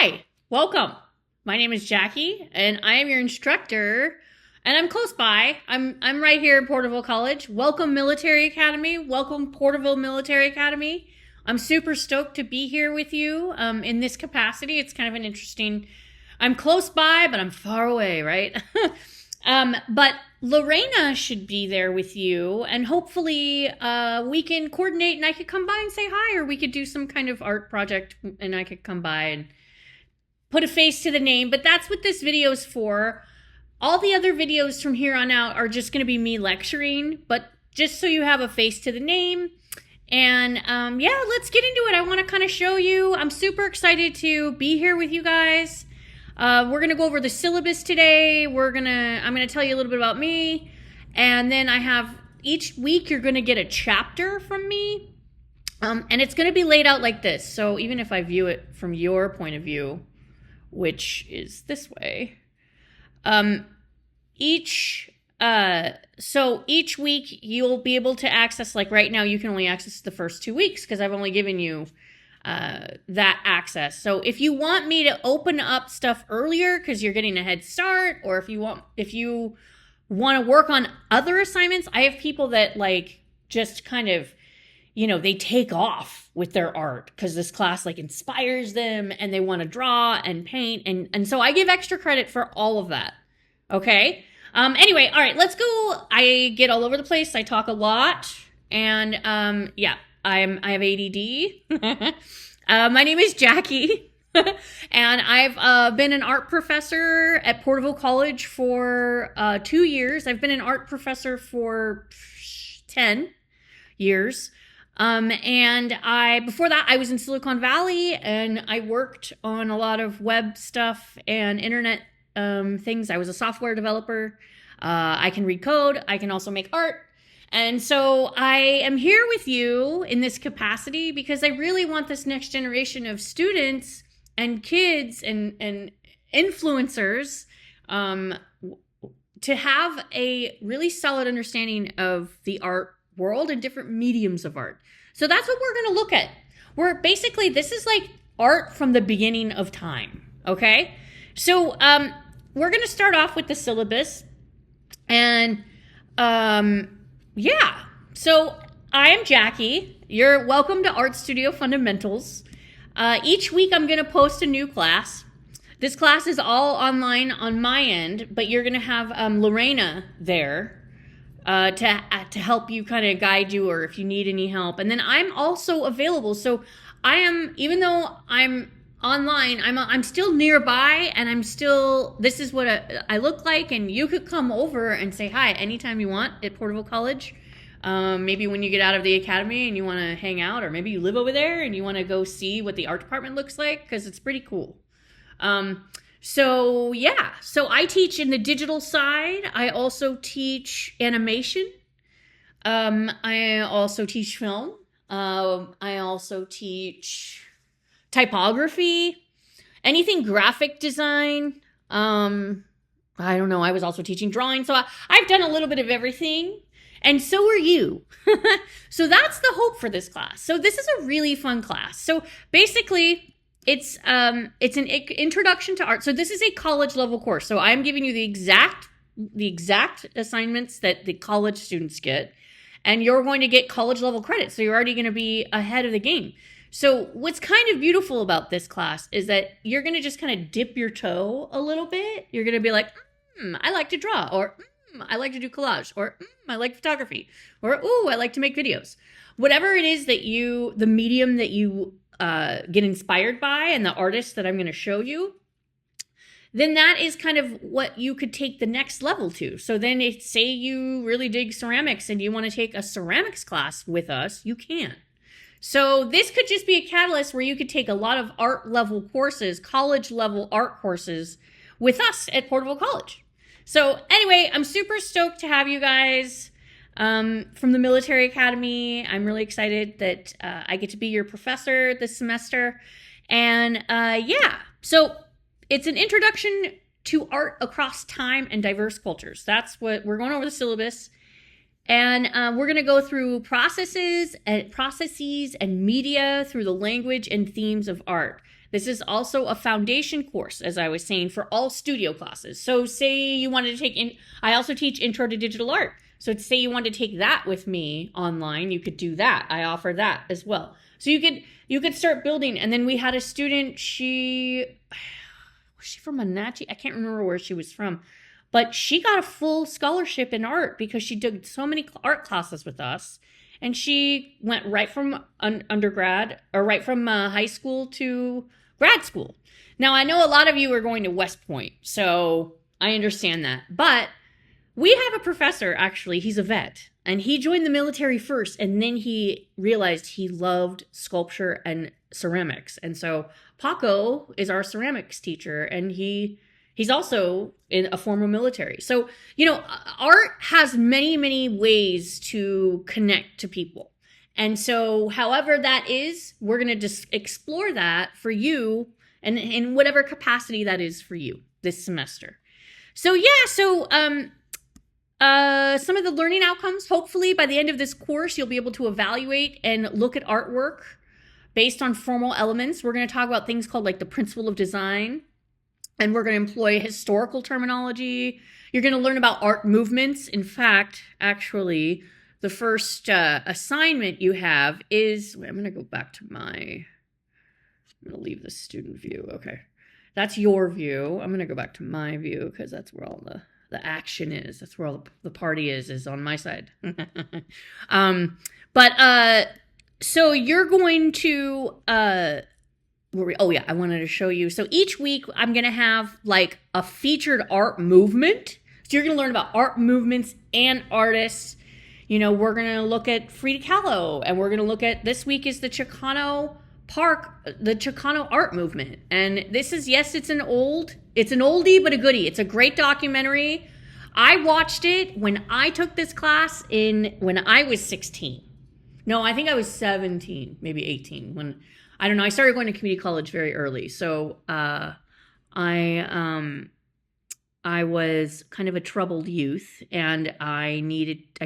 Hi, welcome. My name is Jackie, and I am your instructor, and I'm close by. I'm right here at Porterville College. Welcome, Military Academy. Welcome, Porterville Military Academy. I'm super stoked to be here with you in this capacity. It's kind of an interesting. I'm close by, but I'm far away, right? But Lorena should be there with you, and hopefully we can coordinate, and I could come by and say hi, or we could do some kind of art project, and I could come by and put a face to the name. But that's what this video is for. All the other videos from here on out are just going to be me lecturing, but just so you have a face to the name. And yeah, let's get into it. I want to kind of show you. I'm super excited to be here with you guys. We're going to go over the syllabus today. I'm going to tell you a little bit about me. And then I have, each week you're going to get a chapter from me. And it's going to be laid out like this. So even if I view it from your point of view, which is this way, each week you'll be able to access, like right now you can only access the first 2 weeks because I've only given you that access. So if you want me to open up stuff earlier because you're getting a head start, or if you want to work on other assignments, I have people that like just kind of, they take off with their art because this class like inspires them and they want to draw and paint. And so I give extra credit for all of that. Okay. Anyway, all right, let's go. I get all over the place. I talk a lot, and yeah, I have ADD. My name is Jackie, and I've been an art professor at Porterville College for 2 years. I've been an art professor for 10 years. And before that, I was in Silicon Valley, and I worked on a lot of web stuff and internet things. I was a software developer. I can read code. I can also make art. And so I am here with you in this capacity because I really want this next generation of students and kids and influencers to have a really solid understanding of the art world and different mediums of art. So that's what we're going to look at. This is like art from the beginning of time. Okay. So, we're going to start off with the syllabus, and, yeah. So I am Jackie. You're welcome to Art Studio Fundamentals. Each week I'm going to post a new class. This class is all online on my end, but you're going to have, Lorena there, to help you, kind of guide you, or if you need any help. And then I'm also available. So even though I'm online, I'm still nearby, and this is what I look like, and you could come over and say hi anytime you want at Porterville College. Maybe when you get out of the academy and you want to hang out, or maybe you live over there and you want to go see what the art department looks like, because it's pretty cool. So yeah, so I teach in the digital side. I also teach animation. I also teach film. I also teach typography, anything graphic design. I don't know. I was also teaching drawing. So I've done a little bit of everything. And so are you. So that's the hope for this class. So this is a really fun class. So basically, it's an introduction to art. So this is a college level course. So I'm giving you the exact assignments that the college students get. And you're going to get college level credit. So you're already going to be ahead of the game. So what's kind of beautiful about this class is that you're going to just kind of dip your toe a little bit. You're going to be like, I like to draw, or I like to do collage, or I like photography, or, ooh, I like to make videos. Whatever it is that the medium that you get inspired by, and the artist that I'm going to show you, then that is kind of what you could take the next level to. So then say you really dig ceramics and you want to take a ceramics class with us, you can. So this could just be a catalyst where you could take a lot of art level courses, college level art courses with us at Porterville College. So anyway, I'm super stoked to have you guys from the Military Academy. I'm really excited that I get to be your professor this semester. And yeah, so it's an introduction to art across time and diverse cultures. That's what we're going over the syllabus. And we're going to go through processes and media through the language and themes of art. This is also a foundation course, as I was saying, for all studio classes. So say you wanted to take I also teach Intro to Digital Art. So say you wanted to take that with me online, you could do that. I offer that as well. So you could start building. And then we had a student, was she from Wenatchee? I can't remember where she was from, but she got a full scholarship in art because she did so many art classes with us. And she went right from undergrad, or right from high school to grad school. Now, I know a lot of you are going to West Point, so I understand that. But we have a professor, actually, he's a vet, and he joined the military first, and then he realized he loved sculpture and ceramics. And so Paco is our ceramics teacher, and he's also in a former military. So, art has many, many ways to connect to people. And so however that is, we're going to just explore that for you and in whatever capacity that is for you this semester. So some of the learning outcomes, hopefully by the end of this course, you'll be able to evaluate and look at artwork based on formal elements. We're going to talk about things called like the principle of design. And we're going to employ historical terminology. You're going to learn about art movements. In fact, actually, the first assignment you have is, I'm going to go back to I'm going to leave the student view. Okay. That's your view. I'm going to go back to my view because that's where all the action is. That's where all the party is on my side. So you're going to, I wanted to show you. So each week I'm going to have like a featured art movement. So you're going to learn about art movements and artists. We're going to look at Frida Kahlo, and we're going to look at, this week is the Chicano art movement. And this is, yes, it's an oldie, but a goodie. It's a great documentary. I watched it when I took this class when I was 16. No, I think I was 17, maybe 18 I don't know. I started going to community college very early. So I was kind of a troubled youth, and I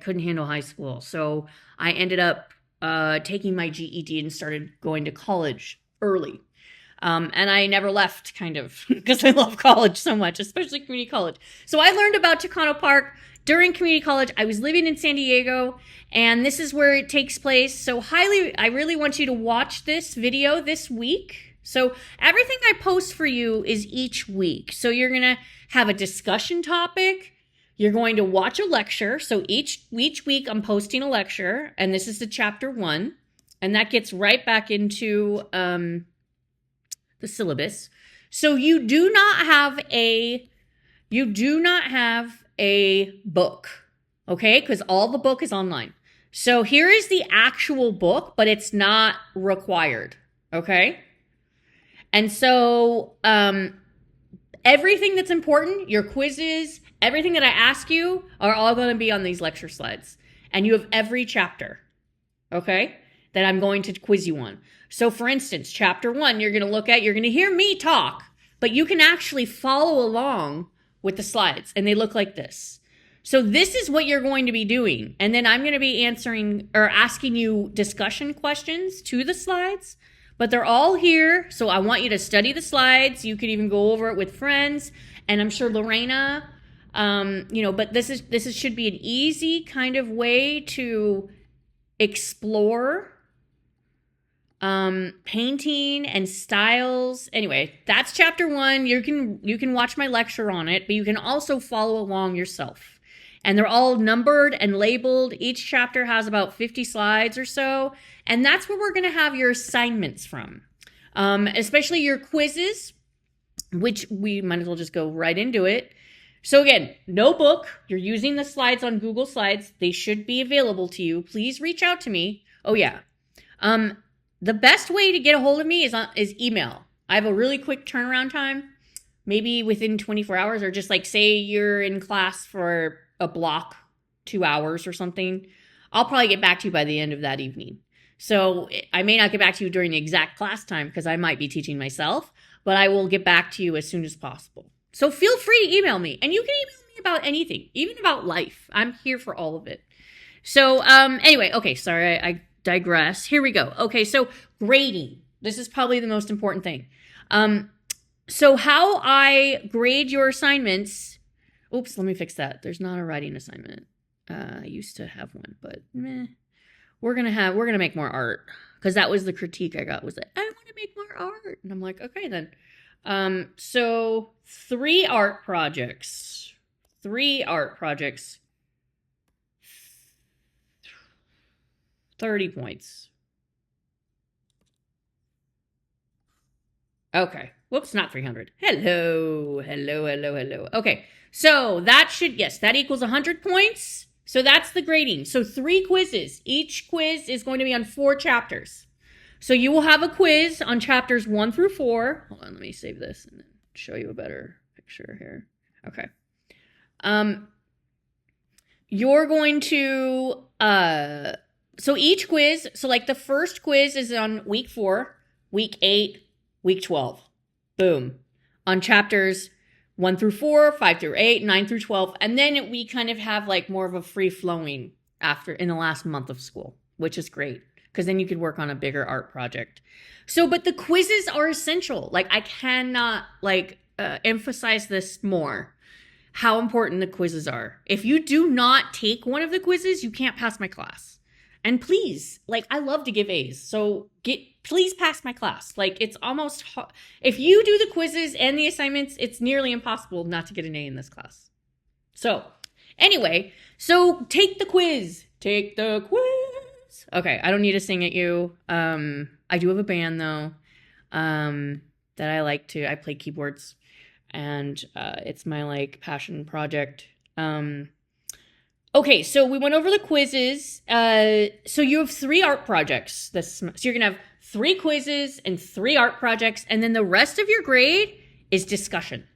couldn't handle high school. So I ended up taking my GED and started going to college early. And I never left, kind of, because I love college so much, especially community college. So I learned about Chicano Park during community college. I was living in San Diego, and this is where it takes place. So I really want you to watch this video this week. So everything I post for you is each week. So you're going to have a discussion topic. You're going to watch a lecture. So each week I'm posting a lecture, and this is the chapter 1, and that gets right back into the syllabus. So you do not have a book, okay? Because all the book is online. So here is the actual book, but it's not required, okay? And so everything that's important, your quizzes, everything that I ask you are all going to be on these lecture slides. And you have every chapter, okay, that I'm going to quiz you on. So for instance, chapter 1, you're going to hear me talk, but you can actually follow along with the slides, and they look like this. So this is what you're going to be doing. And then I'm going to be asking you discussion questions to the slides, but they're all here. So I want you to study the slides. You could even go over it with friends, and I'm sure Lorena, but this should be an easy kind of way to explore painting and styles. Anyway, that's chapter 1. You can watch my lecture on it, but you can also follow along yourself. And they're all numbered and labeled. Each chapter has about 50 slides or so. And that's where we're going to have your assignments from, especially your quizzes, which we might as well just go right into it. So again, no book. You're using the slides on Google Slides. They should be available to you. Please reach out to me. Oh, yeah. The best way to get a hold of me is email. I have a really quick turnaround time, maybe within 24 hours, or just like say you're in class for a block, 2 hours or something. I'll probably get back to you by the end of that evening. So I may not get back to you during the exact class time because I might be teaching myself, but I will get back to you as soon as possible. So feel free to email me, and you can email me about anything, even about life. I'm here for all of it. So anyway, okay, sorry, I digress. Here we go. Okay, so grading. This is probably the most important thing. So how I grade your assignments. Oops, let me fix that. There's not a writing assignment. I used to have one, but meh. We're gonna make more art, because that was the critique I got, was that I want to make more art, and I'm like, okay then. So 3 art projects, 30 points. Okay. Whoops, not 300. Hello. Okay. So that equals 100 points. So that's the grading. So 3 quizzes. Each quiz is going to be on 4 chapters. So you will have a quiz on chapters 1 through 4. Hold on, let me save this and show you a better picture here. Okay. You're going to, so each quiz, so like the first quiz is on week 4, week 8, week 12. Boom. On chapters 1 through 4, 5 through 8, 9 through 12. And then we kind of have like more of a free flowing after in the last month of school, which is great, because then you could work on a bigger art project. So, but the quizzes are essential. Like, I cannot emphasize this more, how important the quizzes are. If you do not take one of the quizzes, you can't pass my class. And please, like, I love to give A's. So please pass my class. Like, it's almost, if you do the quizzes and the assignments, it's nearly impossible not to get an A in this class. So anyway, so take the quiz. Take the quiz. Okay, I don't need to sing at you. I do have a band though, that I play keyboards, and it's my like passion project. Okay, so we went over the quizzes. So you have 3 art projects. So you're going to have 3 quizzes and 3 art projects, and then the rest of your grade is discussion.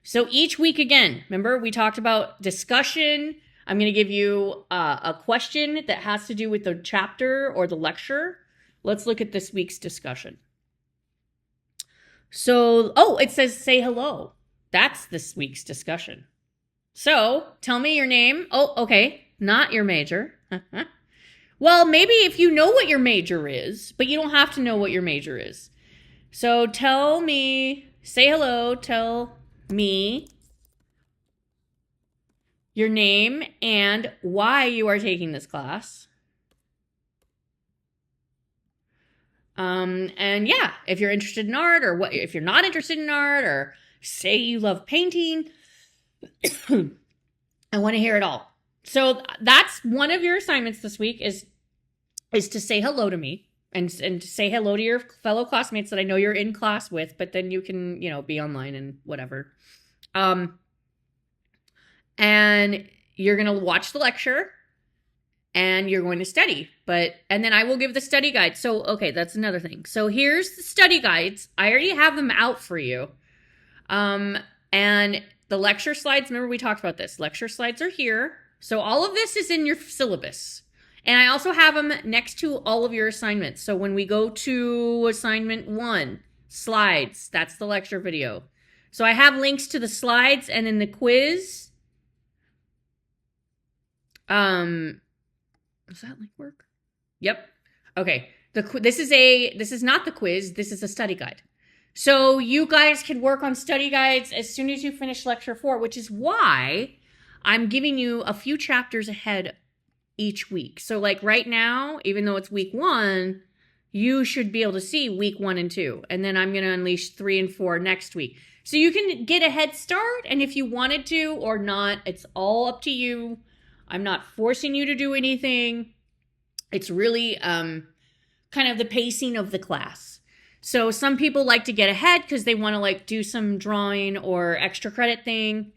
So each week, again, remember we talked about discussion. I'm going to give you a question that has to do with the chapter or the lecture. Let's look at this week's discussion. So, it says say hello. That's this week's discussion. So, tell me your name. Oh, okay, not your major. Well, maybe if you know what your major is, but you don't have to know what your major is. So, say hello, tell me your name and why you are taking this class. And yeah, if you're interested in art, or if you're not interested in art, or say you love painting, I want to hear it all. So that's one of your assignments this week is to say hello to me and to say hello to your fellow classmates that I know you're in class with, but then you can, be online and whatever. And you're going to watch the lecture and you're going to study, and then I will give the study guide. So, okay, that's another thing. So here's the study guides. I already have them out for you. And the lecture slides, remember we talked about this. Lecture slides are here. So all of this is in your syllabus. And I also have them next to all of your assignments. So when we go to assignment 1, slides, that's the lecture video. So I have links to the slides, and then the quiz. Does that link work? Yep. Okay. This is not the quiz. This is a study guide. So you guys can work on study guides as soon as you finish lecture 4, which is why I'm giving you a few chapters ahead each week. So like right now, even though it's week 1, you should be able to see week 1 and 2. And then I'm going to unleash 3 and 4 next week. So you can get a head start. And if you wanted to or not, it's all up to you. I'm not forcing you to do anything. It's really kind of the pacing of the class. So some people like to get ahead because they want to like do some drawing or extra credit thing.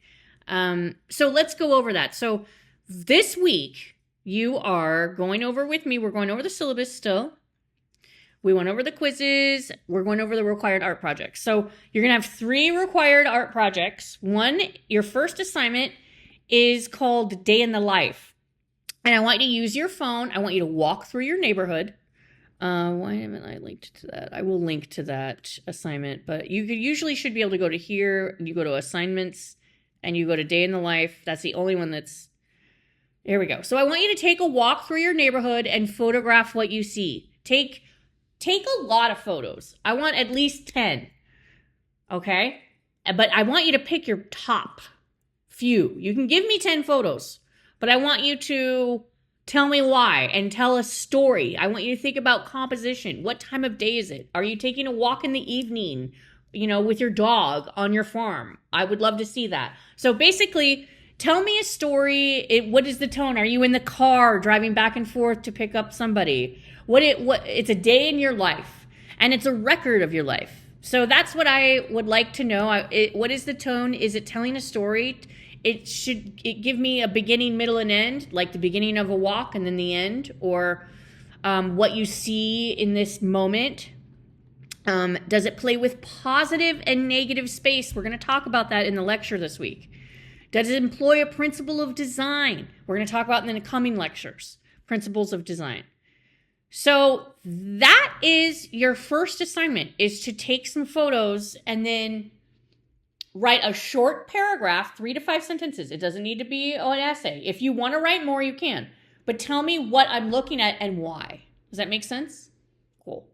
So let's go over that. So this week you are going over with me. We're going over the syllabus still. We went over the quizzes. We're going over the required art projects. So you're going to have 3 required art projects. Your first assignment is called Day in the Life. And I want you to use your phone. I want you to walk through your neighborhood. Why haven't I linked to that? I will link to that assignment, but you usually should be able to go to here, and you go to assignments, and you go to Day in the Life. That's the only one that's, there we go. So I want you to take a walk through your neighborhood and photograph what you see. Take take a lot of photos. I want at least 10. Okay? But I want you to pick your top few. You can give me 10 photos, but I want you to tell me why and tell a story. I want you to think about composition. What time of day is it? Are you taking a walk in the evening, with your dog on your farm? I would love to see that. So basically, tell me a story. What is the tone? Are you in the car driving back and forth to pick up somebody? It's a day in your life, and it's a record of your life. So that's what I would like to know. What is the tone? Is it telling a story? It give me a beginning, middle, and end, like the beginning of a walk and then the end, or what you see in this moment. Does it play with positive and negative space? We're going to talk about that in the lecture this week. Does it employ a principle of design? We're going to talk about in the coming lectures, principles of design. So that is your first assignment, is to take some photos and then write a short paragraph, 3 to 5 sentences. It doesn't need to be an essay. If you want to write more, you can. But tell me what I'm looking at and why. Does that make sense? Cool.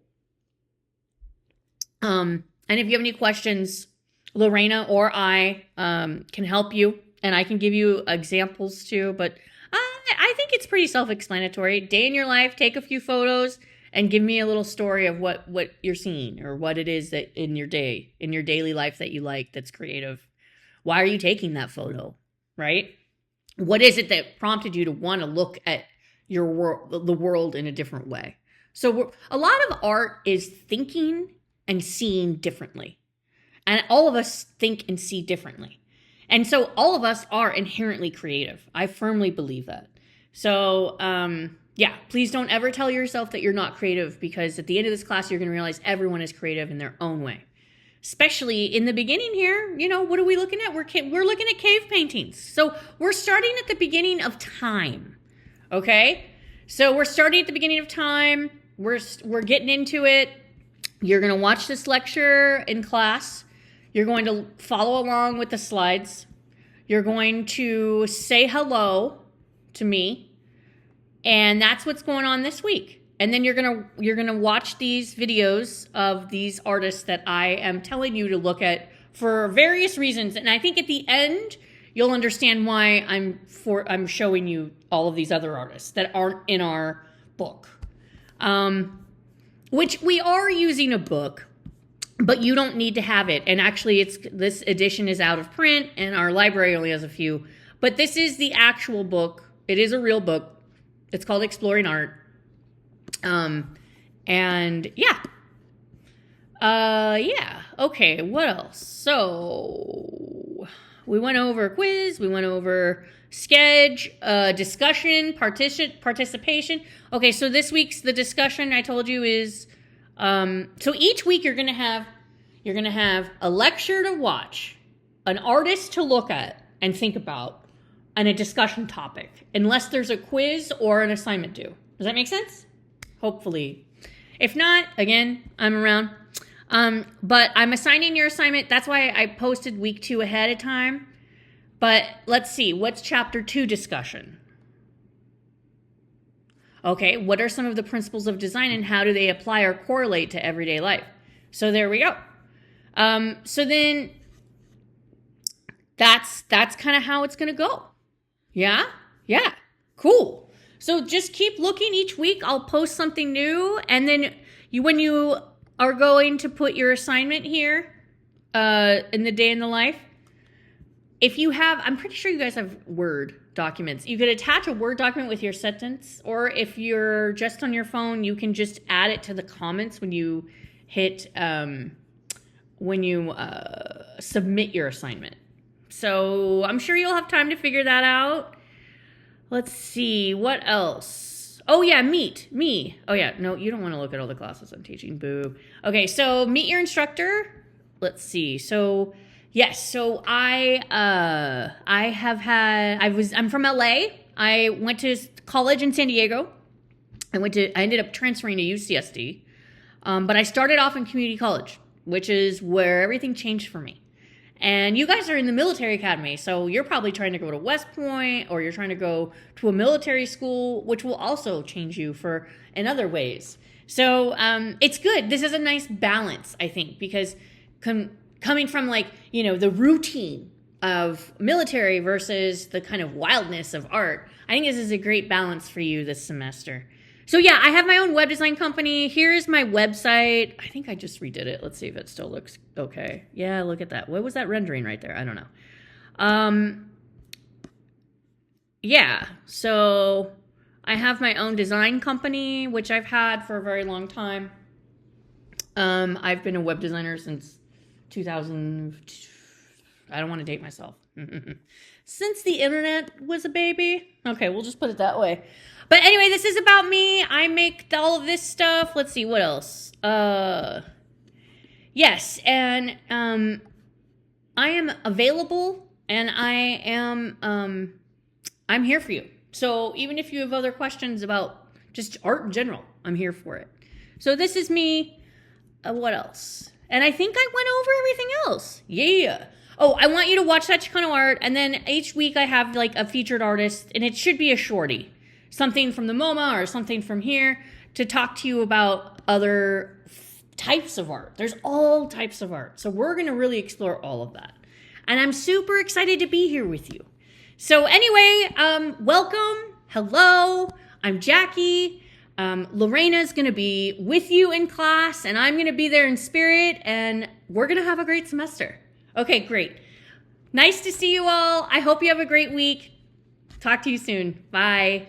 And if you have any questions, Lorena or I can help you, and I can give you examples too. But I think it's pretty self-explanatory. Day in your life, take a few photos, and give me a little story of what you're seeing or what it is that in your daily life that you like, that's creative. Why are you taking that photo, right? What is it that prompted you to want to look at the world in a different way? So a lot of art is thinking and seeing differently. And all of us think and see differently. And so all of us are inherently creative. I firmly believe that. So, please don't ever tell yourself that you're not creative, because at the end of this class, you're going to realize everyone is creative in their own way. Especially in the beginning here, what are we looking at? We're looking at cave paintings. So we're starting at the beginning of time, okay? So we're starting at the beginning of time. We're getting into it. You're going to watch this lecture in class. You're going to follow along with the slides. You're going to say hello to me. And that's what's going on this week. And then you're gonna watch these videos of these artists that I am telling you to look at for various reasons. And I think at the end, you'll understand why I'm showing you all of these other artists that aren't in our book. Which we are using a book, but you don't need to have it. And actually, this edition is out of print, and our library only has a few. But this is the actual book. It is a real book. It's called Exploring Art. Okay, what else? So we went over quiz, we went over sketch, discussion, participation. Okay, so this week's the discussion I told you is, so each week you're gonna have a lecture to watch, an artist to look at and think about, and a discussion topic, unless there's a quiz or an assignment due. Does that make sense? Hopefully. If not, again, I'm around. But I'm assigning your assignment. That's why I posted week 2 ahead of time. But let's see, what's chapter 2 discussion? Okay, what are some of the principles of design and how do they apply or correlate to everyday life? So there we go. So then that's kind of how it's going to go. Yeah? Yeah. Cool. So just keep looking each week. I'll post something new. And then when you are going to put your assignment here in the day in the life, if you have, I'm pretty sure you guys have Word documents. You could attach a Word document with your sentence, or if you're just on your phone, you can just add it to the comments when you hit, submit your assignment. So I'm sure you'll have time to figure that out. Let's see, what else? Oh yeah, meet me. Oh yeah, no, you don't want to look at all the classes I'm teaching. Boo. Okay, so meet your instructor. Let's see. So yes, so I'm from LA. I went to college in San Diego. I ended up transferring to UCSD. But I started off in community college, which is where everything changed for me. And you guys are in the military academy, so you're probably trying to go to West Point, or you're trying to go to a military school, which will also change you in other ways. So it's good. This is a nice balance, I think, because coming from like, the routine of military versus the kind of wildness of art, I think this is a great balance for you this semester. So yeah, I have my own web design company. Here's my website. I think I just redid it. Let's see if it still looks okay. Yeah, look at that. What was that rendering right there? I don't know. Yeah, so I have my own design company, which I've had for a very long time. I've been a web designer since 2000. I don't want to date myself. Since the internet was a baby. Okay, we'll just put it that way. But anyway, this is about me. I make all of this stuff. Let's see, what else? Yes, and I am available, and I'm here for you. So even if you have other questions about just art in general, I'm here for it. So this is me. What else? And I think I went over everything else. Yeah. Oh, I want you to watch that Chicano art, and then each week I have like a featured artist, and it should be a shorty. Something from the MoMA or something from here to talk to you about other types of art. There's all types of art. So we're going to really explore all of that. And I'm super excited to be here with you. So anyway, welcome. Hello. I'm Jackie. Lorena's going to be with you in class, and I'm going to be there in spirit, and we're going to have a great semester. Okay, great. Nice to see you all. I hope you have a great week. Talk to you soon. Bye.